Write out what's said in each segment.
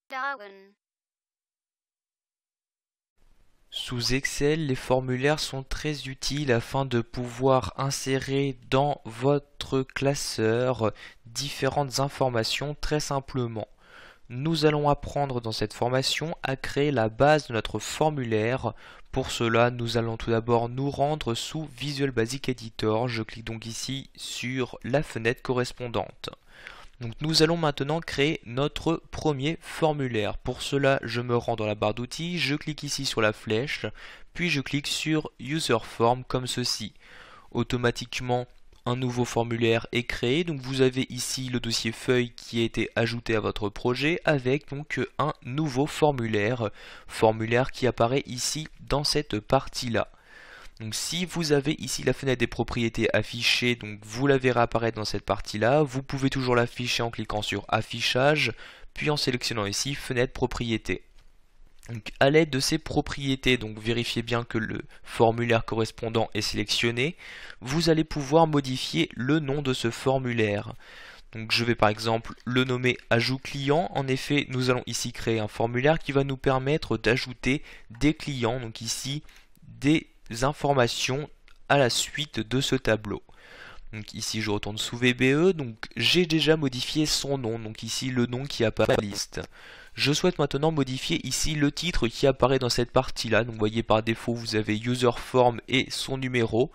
Darwin. Sous Excel, les formulaires sont très utiles afin de pouvoir insérer dans votre classeur différentes informations très simplement. Nous allons apprendre dans cette formation à créer la base de notre formulaire. Pour cela, nous allons tout d'abord nous rendre sous Visual Basic Editor. Je clique donc ici sur la fenêtre correspondante. Donc nous allons maintenant créer notre premier formulaire. Pour cela, je me rends dans la barre d'outils, je clique ici sur la flèche, puis je clique sur User Form comme ceci. Automatiquement, un nouveau formulaire est créé. Donc vous avez ici le dossier feuille qui a été ajouté à votre projet avec donc un nouveau formulaire qui apparaît ici dans cette partie-là. Donc si vous avez ici la fenêtre des propriétés affichée, donc vous la verrez apparaître dans cette partie-là. Vous pouvez toujours l'afficher en cliquant sur affichage, puis en sélectionnant ici fenêtre propriétés. Donc à l'aide de ces propriétés, donc vérifiez bien que le formulaire correspondant est sélectionné. Vous allez pouvoir modifier le nom de ce formulaire. Donc je vais par exemple le nommer ajout client. En effet, nous allons ici créer un formulaire qui va nous permettre d'ajouter des clients, donc ici des informations à la suite de ce tableau. Donc ici je retourne sous VBE, donc j'ai déjà modifié son nom, donc ici le nom qui apparaît dans la liste. Je souhaite maintenant modifier ici le titre qui apparaît dans cette partie-là. Donc vous voyez par défaut vous avez User Form et son numéro.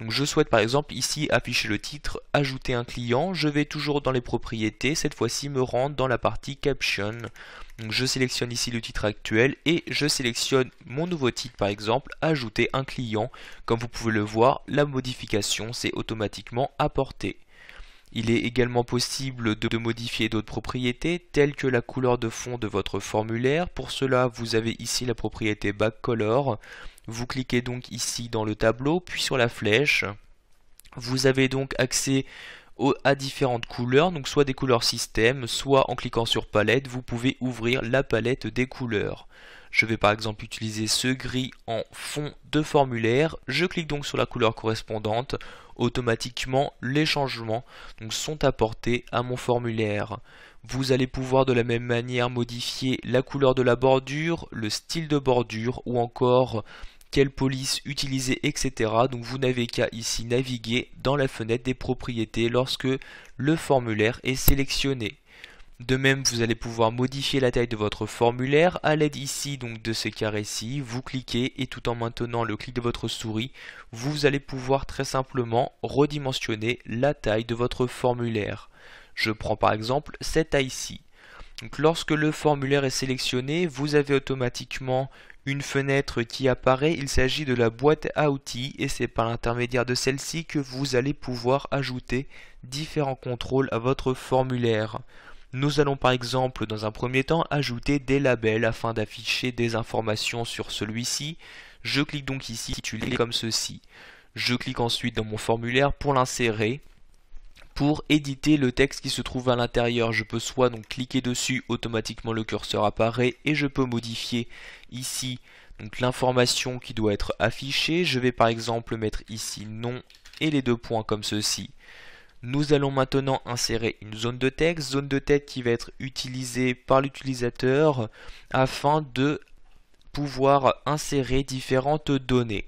Donc je souhaite par exemple ici afficher le titre, ajouter un client. Je vais toujours dans les propriétés, cette fois-ci me rendre dans la partie Caption. Donc je sélectionne ici le titre actuel et je sélectionne mon nouveau titre par exemple, ajouter un client. Comme vous pouvez le voir, la modification s'est automatiquement apportée. Il est également possible de modifier d'autres propriétés telles que la couleur de fond de votre formulaire. Pour cela, vous avez ici la propriété Backcolor. Vous cliquez donc ici dans le tableau, puis sur la flèche. Vous avez donc accès à différentes couleurs, donc soit des couleurs système, soit en cliquant sur palette, vous pouvez ouvrir la palette des couleurs. Je vais par exemple utiliser ce gris en fond de formulaire. Je clique donc sur la couleur correspondante. Automatiquement, les changements donc, sont apportés à mon formulaire. Vous allez pouvoir de la même manière modifier la couleur de la bordure, le style de bordure ou encore quelle police utiliser, etc. Donc vous n'avez qu'à ici naviguer dans la fenêtre des propriétés lorsque le formulaire est sélectionné. De même, vous allez pouvoir modifier la taille de votre formulaire à l'aide ici donc de ces carrés-ci. Vous cliquez et tout en maintenant le clic de votre souris, vous allez pouvoir très simplement redimensionner la taille de votre formulaire. Je prends par exemple cette taille-ci. Donc lorsque le formulaire est sélectionné, vous avez automatiquement une fenêtre qui apparaît. Il s'agit de la boîte à outils et c'est par l'intermédiaire de celle-ci que vous allez pouvoir ajouter différents contrôles à votre formulaire. Nous allons par exemple dans un premier temps ajouter des labels afin d'afficher des informations sur celui-ci. Je clique donc ici, intitulé comme ceci. Je clique ensuite dans mon formulaire pour l'insérer. Pour éditer le texte qui se trouve à l'intérieur, je peux soit donc cliquer dessus, automatiquement le curseur apparaît et je peux modifier ici donc l'information qui doit être affichée. Je vais par exemple mettre ici nom et les deux points comme ceci. Nous allons maintenant insérer une zone de texte qui va être utilisée par l'utilisateur afin de pouvoir insérer différentes données.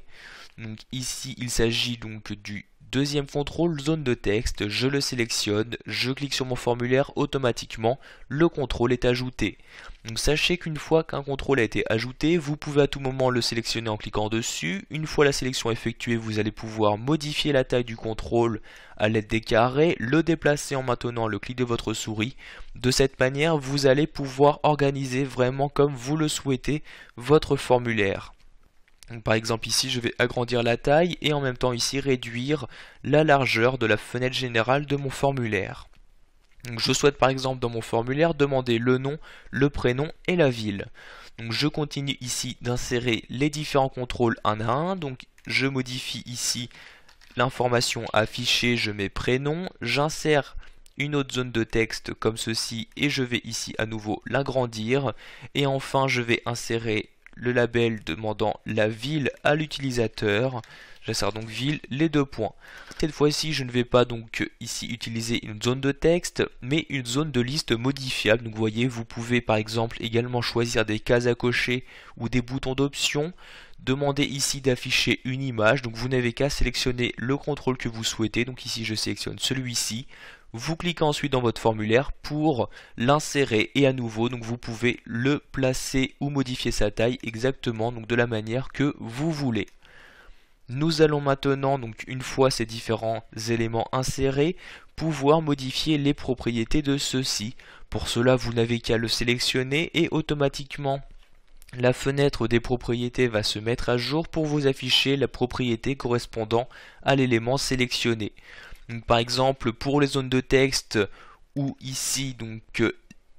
Donc ici il s'agit donc du deuxième contrôle, zone de texte, je le sélectionne, je clique sur mon formulaire, automatiquement le contrôle est ajouté. Donc sachez qu'une fois qu'un contrôle a été ajouté, vous pouvez à tout moment le sélectionner en cliquant dessus. Une fois la sélection effectuée, vous allez pouvoir modifier la taille du contrôle à l'aide des carrés, le déplacer en maintenant le clic de votre souris. De cette manière, vous allez pouvoir organiser vraiment comme vous le souhaitez votre formulaire. Donc, par exemple ici je vais agrandir la taille et en même temps ici réduire la largeur de la fenêtre générale de mon formulaire. Donc, je souhaite par exemple dans mon formulaire demander le nom, le prénom et la ville. Donc je continue ici d'insérer les différents contrôles un à un. Donc je modifie ici l'information affichée, je mets prénom, j'insère une autre zone de texte comme ceci et je vais ici à nouveau l'agrandir et enfin je vais insérer le label demandant la ville à l'utilisateur. J'insère donc ville, les deux points. Cette fois-ci, je ne vais pas donc ici utiliser une zone de texte, mais une zone de liste modifiable. Donc vous voyez, vous pouvez par exemple également choisir des cases à cocher ou des boutons d'option. Demander ici d'afficher une image, donc vous n'avez qu'à sélectionner le contrôle que vous souhaitez. Donc ici, je sélectionne celui-ci. Vous cliquez ensuite dans votre formulaire pour l'insérer et à nouveau donc vous pouvez le placer ou modifier sa taille exactement donc de la manière que vous voulez. Nous allons maintenant, donc une fois ces différents éléments insérés, pouvoir modifier les propriétés de ceux-ci. Pour cela, vous n'avez qu'à le sélectionner et automatiquement la fenêtre des propriétés va se mettre à jour pour vous afficher la propriété correspondant à l'élément sélectionné. Donc, par exemple, pour les zones de texte ou ici donc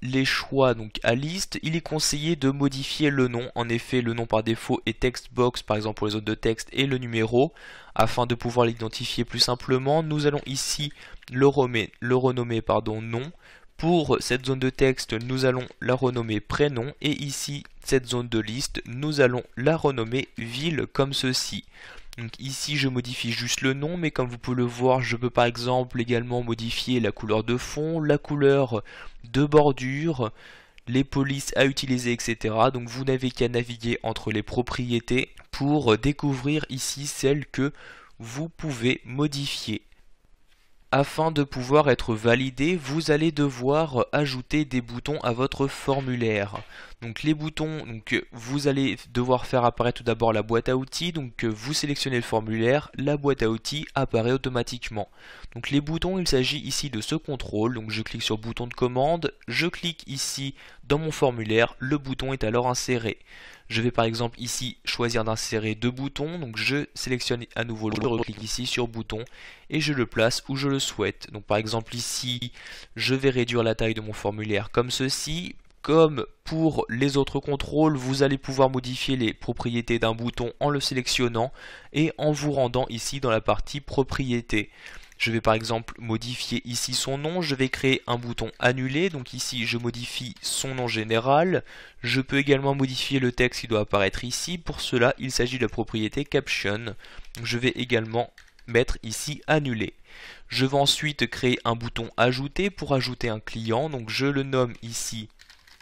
les choix donc à liste, il est conseillé de modifier le nom. En effet, le nom par défaut est textbox par exemple pour les zones de texte et le numéro. Afin de pouvoir l'identifier plus simplement, nous allons ici le renommer nom. Pour cette zone de texte, nous allons la renommer prénom et ici, cette zone de liste, nous allons la renommer ville comme ceci. Donc ici, je modifie juste le nom, mais comme vous pouvez le voir, je peux par exemple également modifier la couleur de fond, la couleur de bordure, les polices à utiliser, etc. Donc vous n'avez qu'à naviguer entre les propriétés pour découvrir ici celles que vous pouvez modifier. Afin de pouvoir être validé, vous allez devoir ajouter des boutons à votre formulaire. Donc les boutons, vous allez devoir faire apparaître tout d'abord la boîte à outils. Donc vous sélectionnez le formulaire, la boîte à outils apparaît automatiquement. Donc les boutons, il s'agit ici de ce contrôle. Donc je clique sur bouton de commande, je clique ici dans mon formulaire, le bouton est alors inséré. Je vais par exemple ici choisir d'insérer deux boutons, donc je sélectionne à nouveau le reclique ici sur bouton et je le place où je le souhaite. Donc par exemple ici, je vais réduire la taille de mon formulaire comme ceci. Comme pour les autres contrôles, vous allez pouvoir modifier les propriétés d'un bouton en le sélectionnant et en vous rendant ici dans la partie propriétés. Je vais par exemple modifier ici son nom, je vais créer un bouton annuler, donc ici je modifie son nom général. Je peux également modifier le texte qui doit apparaître ici, pour cela il s'agit de la propriété caption. Je vais également mettre ici annuler. Je vais ensuite créer un bouton ajouter pour ajouter un client, donc je le nomme ici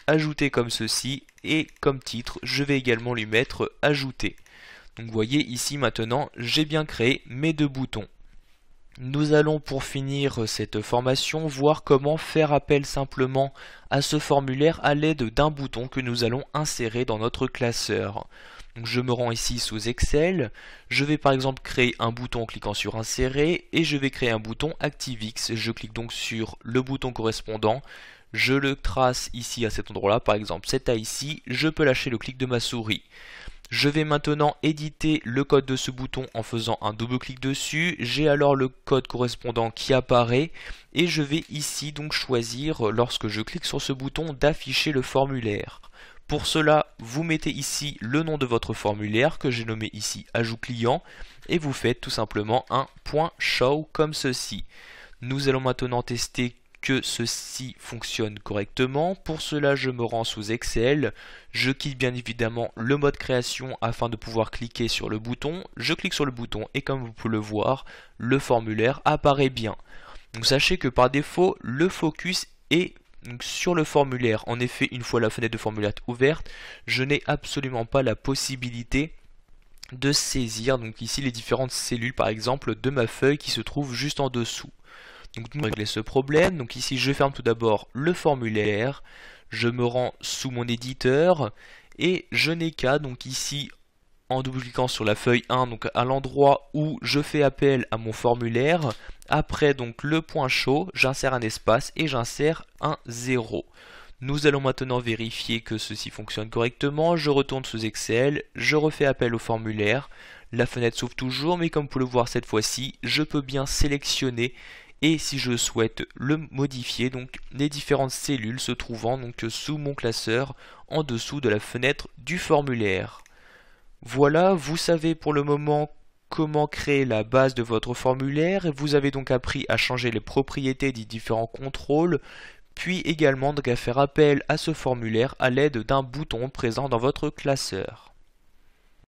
ajouter comme ceci et comme titre je vais également lui mettre ajouter. Donc vous voyez ici maintenant j'ai bien créé mes deux boutons. Nous allons pour finir cette formation voir comment faire appel simplement à ce formulaire à l'aide d'un bouton que nous allons insérer dans notre classeur. Donc je me rends ici sous Excel, je vais par exemple créer un bouton en cliquant sur insérer et je vais créer un bouton ActiveX. Je clique donc sur le bouton correspondant, je le trace ici à cet endroit là, par exemple c'est à ici, je peux lâcher le clic de ma souris. Je vais maintenant éditer le code de ce bouton en faisant un double clic dessus. J'ai alors le code correspondant qui apparaît et je vais ici donc choisir lorsque je clique sur ce bouton d'afficher le formulaire. Pour cela, vous mettez ici le nom de votre formulaire que j'ai nommé ici ajout client et vous faites tout simplement un .show comme ceci. Nous allons maintenant tester que ceci fonctionne correctement. Pour cela, je me rends sous Excel, je quitte bien évidemment le mode création afin de pouvoir cliquer sur le bouton. Je clique sur le bouton et comme vous pouvez le voir, le formulaire apparaît bien. Donc sachez que par défaut, le focus est sur le formulaire. En effet, une fois la fenêtre de formulaire ouverte, je n'ai absolument pas la possibilité de saisir donc ici les différentes cellules par exemple de ma feuille qui se trouve juste en dessous. Donc nous régler ce problème, donc ici je ferme tout d'abord le formulaire, je me rends sous mon éditeur et je n'ai qu'à donc ici en double-cliquant sur la feuille 1 donc à l'endroit où je fais appel à mon formulaire, après donc le point chaud, j'insère un espace et j'insère un 0. Nous allons maintenant vérifier que ceci fonctionne correctement, je retourne sous Excel, je refais appel au formulaire, la fenêtre s'ouvre toujours mais comme vous pouvez le voir cette fois-ci, je peux bien sélectionner et si je souhaite le modifier, donc les différentes cellules se trouvant donc sous mon classeur en dessous de la fenêtre du formulaire. Voilà, vous savez pour le moment comment créer la base de votre formulaire et vous avez donc appris à changer les propriétés des différents contrôles, puis également donc à faire appel à ce formulaire à l'aide d'un bouton présent dans votre classeur.